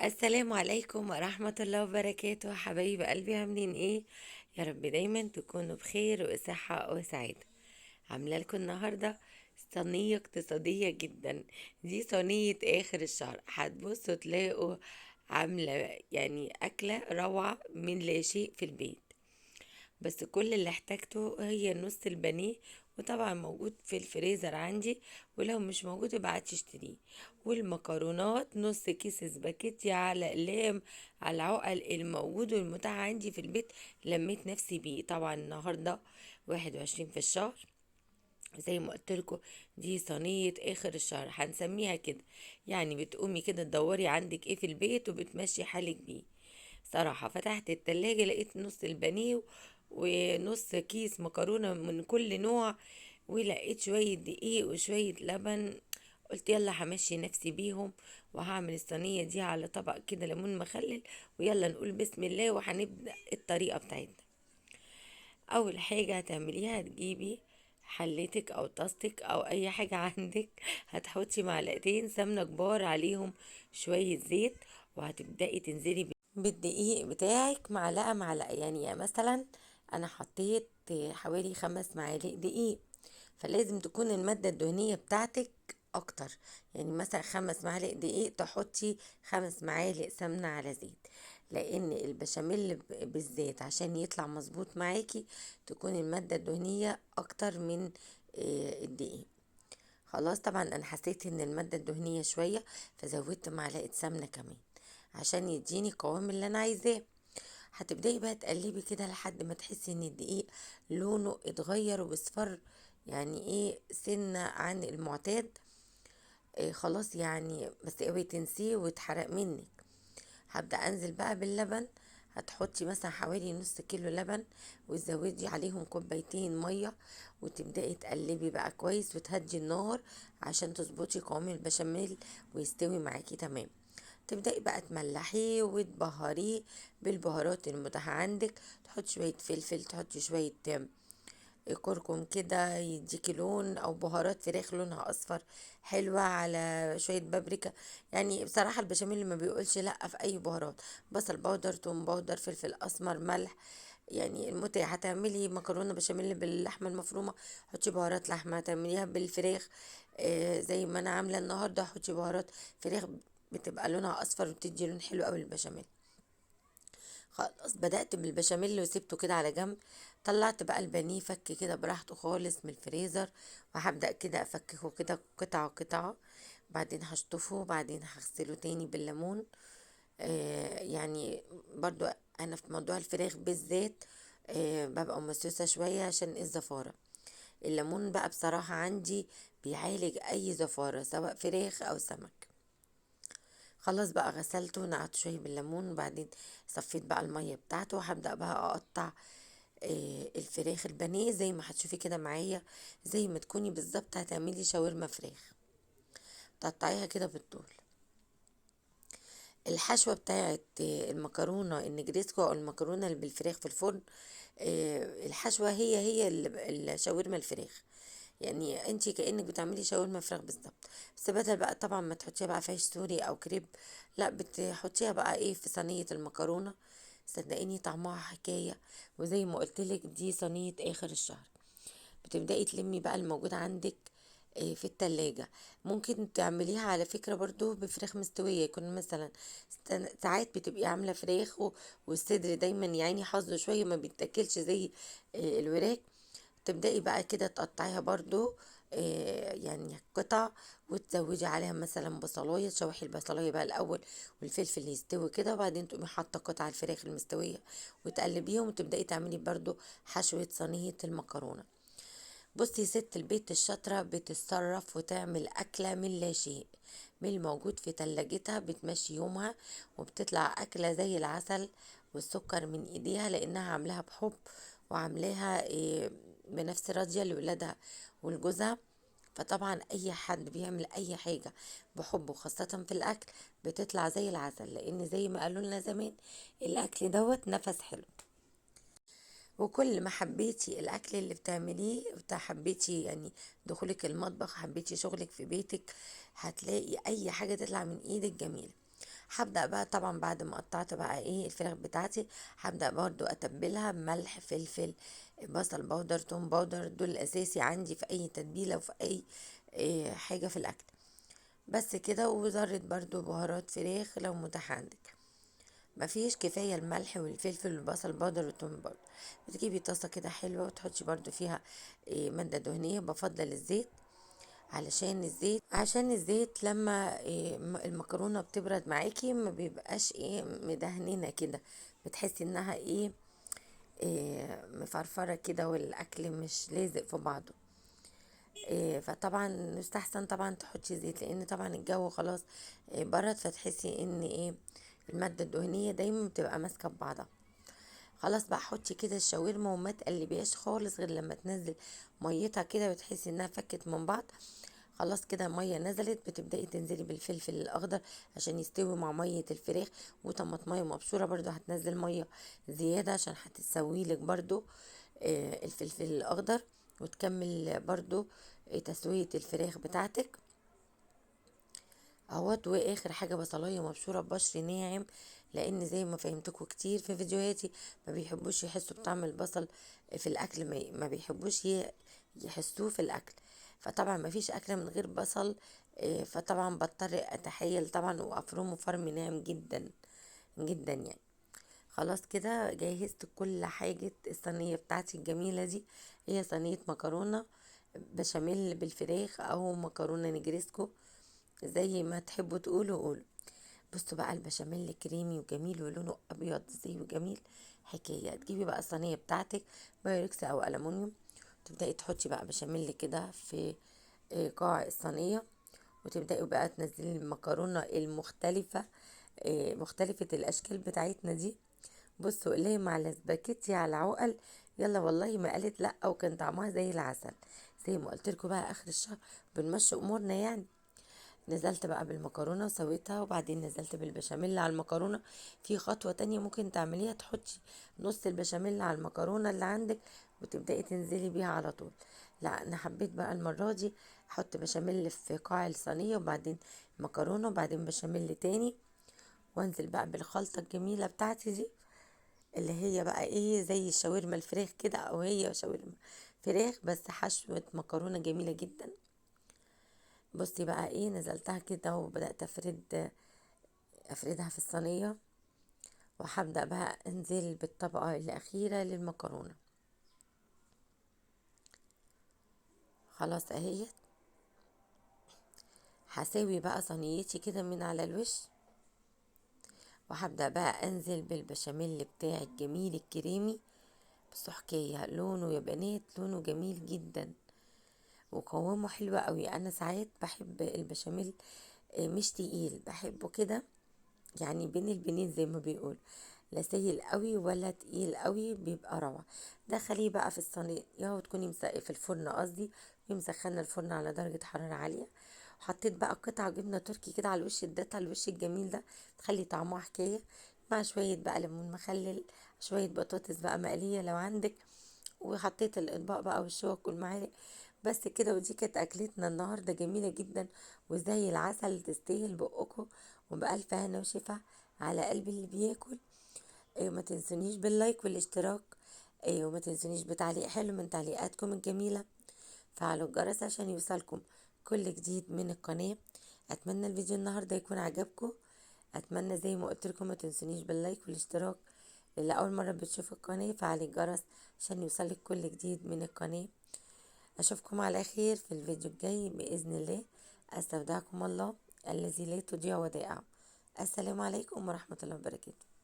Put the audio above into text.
السلام عليكم ورحمة الله وبركاته، حبايب قلبي، عاملين ايه؟ يا رب دايما تكونوا بخير وصحة وسعادة. عاملة لكم النهاردة صينية اقتصادية جدا. دي صينية آخر الشهر، هتبصوا تلاقوا عاملة يعني أكلة روعة من لا شيء في البيت. بس كل اللي احتاجته هي نص البانيه، وطبعا موجود في الفريزر عندي، ولو مش موجود ابعت اشتريه. والمكرونات نص كيس سباكيتي على اقلام على العقل الموجود والمتاح عندي في البيت. لميت نفسي بيه. طبعا النهارده 21 في الشهر، زي ما قلت لكم. دي صينية اخر الشهر هنسميها كده. يعني بتقومي كده تدوري عندك ايه في البيت وبتمشي حالك بيه. صراحة فتحت التلاجة لقيت نص البانيه ونص كيس مكرونة من كل نوع، ولقيت شوية دقيق وشوية لبن. قلت يلا همشي نفسي بيهم، وهعمل الصينية دي على طبق كده ليمون مخلل. ويلا نقول بسم الله وهنبدأ الطريقة بتاعتنا. اول حاجة هتعمليها هتجيبي حلتك او طاستك او اي حاجة عندك. هتحطي معلقتين سمنة كبار عليهم شوية زيت، وهتبدأي تنزلي بالدقيق بتاعك معلقة معلقة. يعني مثلا انا حطيت حوالي 5 معالق دقيق، فلازم تكون المادة الدهنية بتاعتك اكتر. يعني مثلا 5 معالق دقيق تحطي 5 معالق سمنة على زيت، لان البشاميل بالذات عشان يطلع مظبوط معاكي تكون المادة الدهنية اكتر من الدقيق. خلاص، طبعا انا حسيت ان المادة الدهنية شوية، فزودت معلقة سمنة كمان عشان يديني القوام اللي انا عايزاه. هتبدأي بقى تقلبي كده لحد ما تحسي ان الدقيق لونه اتغير واصفر، يعني ايه سنة عن المعتاد. إيه خلاص يعني، بس اوعي تنسيه ويتحرق منك. هبدأ انزل بقى باللبن. هتحطي مثلا حوالي نص كيلو لبن، وتزودي عليهم كوبايتين مية، وتبدأي تقلبي بقى كويس وتهدي النار عشان تظبطي قوام البشاميل ويستوي معاكي تمام. تبدأي بقى تملحيه وتبهريه بالبهارات المتاحة عندك. تحط شوية فلفل، تحطي شوية كركم كده يديكي لون، او بهارات فراخ لونها اصفر حلوة، على شوية بابريكا. يعني بصراحة البشاميل ما بيقولش لا في اي بهارات. بصل باودر، توم باودر، فلفل اسمر، ملح. يعني المتاح. هتعملي مكرونة بشاميل باللحمة المفرومة، حطي بهارات لحمة. هتعمليها بالفراخ زي ما انا عاملة النهاردة، حطي بهارات فراخ، بتبقى لونها اصفر وبتدي لون حلو قوي للبشاميل. خلاص بدأت بالبشاميل وسبته كده على جنب. طلعت بقى البانيه فك كده براحته خالص من الفريزر، وهبدأ كده افككه كده قطعة قطعة. بعدين هشطفه، بعدين هغسله تاني بالليمون. يعني برضو انا في موضوع الفراخ بالذات ببقى مسوسة شوية عشان الزفارة. الليمون بقى بصراحة عندي بيعالج اي زفارة سواء فراخ او سمك. خلاص بقى غسلته ونقعت شوية بالليمون، وبعدين صفيت بقى المية بتاعته، وهبدأ بقى أقطع الفراخ البانيه زي ما هتشوفي كده معايا. زي ما تكوني بالظبط هتعملي شاورما فراخ، تقطعيها كده بالطول. الحشوة بتاعت المكرونة النجريسكو أو المكرونة اللي بالفراخ في الفرن، الحشوة هي الشاورما الفراخ. يعني انتي كأنك بتعملي شاورما فراخ بالظبط. بس بدل بقى طبعا ما تحطيها بقى في عيش سوري او كريب، لا بتحطيها بقى ايه في صينية المكرونة. صدقيني طعمها حكاية. وزي ما قلتلك دي صينية اخر الشهر. بتبدأي تلمي بقى الموجود عندك في التلاجة. ممكن تعمليها على فكرة برضو بفراخ مستوية. يكون مثلا ساعات بتبقي عاملة فراخ والصدر دايما يعني حظه شوية ما بيتاكلش زي الوراك. تبدأي بقى كده تقطعيها برضو يعني قطع، وتزودي عليها مثلا بصلاية. تشوحي البصلاية بقى الأول والفلفل يستوي كده، وبعدين تقومي حاطة قطع الفراخ المستوية وتقلبيهم، وتبدأي تعملي برضو حشوة صينية المكرونة. بصي ست البيت الشاطرة بتتصرف وتعمل أكلة من لا شيء، من الموجود في تلاجتها بتمشي يومها، وبتطلع أكلة زي العسل والسكر من إيديها، لأنها عاملاها بحب، وعاملاها بنفس راضية لولادها ولجوزها. فطبعا أي حد بيعمل أي حاجة بحب وخاصة في الأكل بتطلع زي العسل، لأن زي ما قالوا لنا زمان الأكل دوت نفس حلو. وكل ما حبيتي الاكل اللي بتعمليه حبيتي يعني دخولك المطبخ، حبيتي شغلك في بيتك، هتلاقي اي حاجة تطلع من ايدك جميلة. هبدأ بقى طبعا بعد ما قطعت بقى ايه الفراخ بتاعتي، هبدأ برضو اتبلها بملح، فلفل، بصل باودر، توم باودر. دول الاساسي عندي في اي تتبيلة وفي اي إيه حاجة في الاكل. بس كده، وذرة برضو بهارات فراخ لو متاح عندك. مفيش، كفاية الملح والفلفل والبصل باودر والثوم باودر. بتجيبي طاسة كده حلوة وتحطي برضو فيها إيه مادة دهنية، بفضل الزيت. عشان الزيت لما إيه المكرونة بتبرد معاكي ما بيبقاش ايه مدهنينة كده، بتحسي انها إيه مفرفرة كده، والاكل مش لازق في بعضه. إيه فطبعا يستحسن طبعا تحطي زيت، لان طبعا الجو خلاص إيه برد، فتحسي ان ايه المادة الدهنية دايما بتبقى ماسكة ببعضها. خلاص بقى حطي كده الشاورما وما تقلبيهاش خالص غير لما تنزل ميتها كده وتحسي انها فكت من بعض. خلاص كده ميه نزلت، بتبداي تنزلي بالفلفل الاخضر عشان يستوي مع ميه الفراخ، وطماطميه مبشوره برضو هتنزل ميه زياده عشان هتسوي لك برضو الفلفل الاخضر، وتكمل برضو تسويه الفراخ بتاعتك اهوت. واخر حاجه بصلايه مبشوره ببشر ناعم، لان زي ما فهمتكم كتير في فيديوهاتي ما بيحبوش يحسوا بطعم البصل في الاكل، ما بيحبوش يحسوه في الاكل. فطبعا ما فيش اكله من غير بصل. فطبعا بضطر اتحيل طبعا وافرمه فرم ناعم جدا جدا يعني. خلاص كده جهزت كل حاجة. الصينية بتاعتي الجميلة دي هي صينية مكرونة بشاميل بالفراخ او مكرونة نجريسكو، زي ما تحبوا تقولوا قولوا. بصوا بقى البشاميل كريمي وجميل ولونه ابيض زي وجميل حكايه. تجيبي بقى الصينيه بتاعتك بايركس او الومنيوم، تبداي تحطي بقى بشاميل كده في قاع الصينيه، وتبداي بقى تنزلي المكرونه المختلفه، مختلفه الاشكال بتاعتنا دي. بصوا قليه على سباكيتي على عقل، يلا والله ما قالت لا، وكان طعمها زي العسل. زي ما قلت لكم بقى اخر الشهر بنمشي امورنا يعني. نزلت بقى بالمكرونة وسويتها، وبعدين نزلت بالبشاميل على المكرونة. في خطوة تانية ممكن تعمليها، تحطي نص البشاميل على المكرونة اللي عندك وتبدأي تنزلي بيها على طول. لا انا حبيت بقى المرة دي احط بشاميل في قاع الصينية، وبعدين مكرونة، وبعدين بشاميل تاني، وانزل بقى بالخلطة الجميلة بتاعتي دي، اللي هي بقى ايه زي الشاورما الفراخ كده، او هي شاورما فراخ بس حشوة مكرونة جميلة جدا. بصي بقى ايه نزلتها كده وبدأت افردها في الصينية، وهبدأ بقى انزل بالطبقة الأخيرة للمكرونة. خلاص اهي، هساوي بقى صينيتي كده من على الوش، وهبدأ بقى انزل بالبشاميل بتاعي الجميل الكريمي. بصوا حكاية لونه يا بنات، لونه جميل جدا وقوامه حلو قوي. انا ساعات بحب البشاميل مش تقيل، بحبه كده يعني بين البنين زي ما بيقول، لا سيل قوي ولا تقيل قوي، بيبقى روعة. دخليه بقى في الصينية وتكوني في الفرن قصدي، ومسخنه الفرن على درجة حرارة عالية. حطيت بقى قطع جبنة تركي كده على الوش، اديتها الوش الجميل ده، تخلي طعمها حكاية، مع شوية بقى ليمون مخلل، شوية بطاطس بقى مقلية لو عندك. وحطيت الاطباق بقى والشوك والمعالق. بس كده، ودي كانت اكلتنا النهارده جميله جدا وزي العسل، تستاهل بقكم. وبألف هنا وشفا على قلب اللي بياكل. ما تنسونيش باللايك والاشتراك. وما تنسونيش بتعليق حلو من تعليقاتكم الجميله. فعلوا الجرس عشان يوصلكم كل جديد من القناه. اتمنى الفيديو النهارده يكون عجبكم. اتمنى زي ما قلت لكم ما تنسونيش باللايك والاشتراك. اللي اول مره بتشوف القناه فعلي الجرس عشان يوصلك كل جديد من القناه. اشوفكم على خير في الفيديو الجاي باذن الله. استودعكم الله الذي لا تضيع ودائعه. السلام عليكم ورحمه الله وبركاته.